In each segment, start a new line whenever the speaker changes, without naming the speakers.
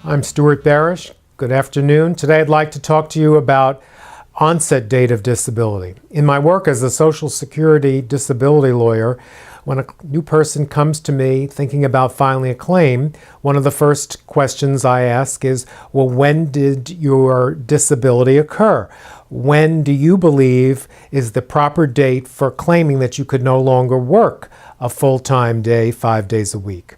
I'm Stuart Barish. Good afternoon. Today I'd like to talk to you about onset date of disability. In my work as a Social Security disability lawyer, when a new person comes to me thinking about filing a claim, one of the first questions I ask is, well, when did your disability occur? When do you believe is the proper date for claiming that you could no longer work a full-time day, 5 days a week?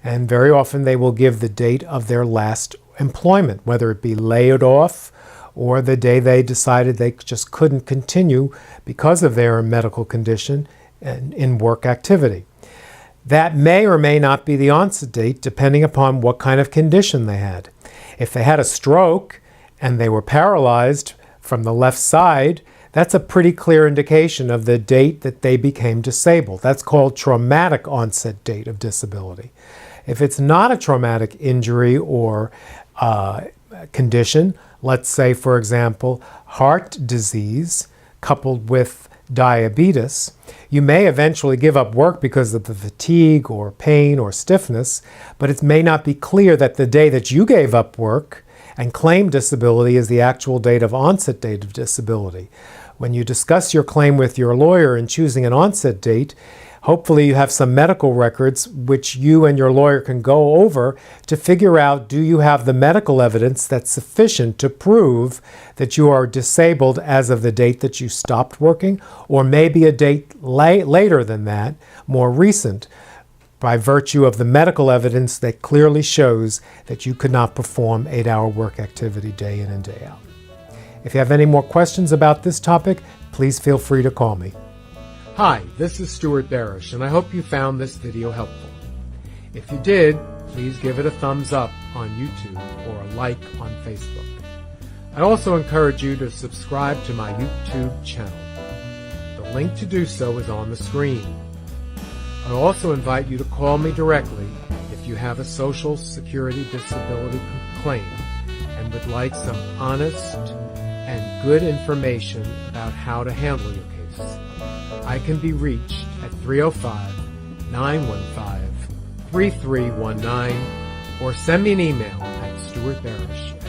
And very often they will give the date of their last employment, whether it be laid off or the day they decided they just couldn't continue because of their medical condition and in work activity. That may or may not be the onset date, depending upon what kind of condition they had. If they had a stroke and they were paralyzed from the left side, that's a pretty clear indication of the date that they became disabled. That's called traumatic onset date of disability. If it's not a traumatic injury or condition, let's say, for example, heart disease coupled with diabetes, you may eventually give up work because of the fatigue or pain or stiffness, but it may not be clear that the day that you gave up work and claimed disability is the actual date of onset date of disability. When you discuss your claim with your lawyer in choosing an onset date, hopefully you have some medical records which you and your lawyer can go over to figure out, do you have the medical evidence that's sufficient to prove that you are disabled as of the date that you stopped working, or maybe a date later than that, more recent, by virtue of the medical evidence that clearly shows that you could not perform 8-hour work activity day in and day out. If you have any more questions about this topic, please feel free to call me. Hi, this is Stuart Barish, and I hope you found this video helpful. If you did, please give it a thumbs up on YouTube or a like on Facebook. I also encourage you to subscribe to my YouTube channel. The link to do so is on the screen. I also invite you to call me directly if you have a Social Security disability claim and would like some honest and good information about how to handle your case. I can be reached at 305-915-3319 or send me an email at stuartbarish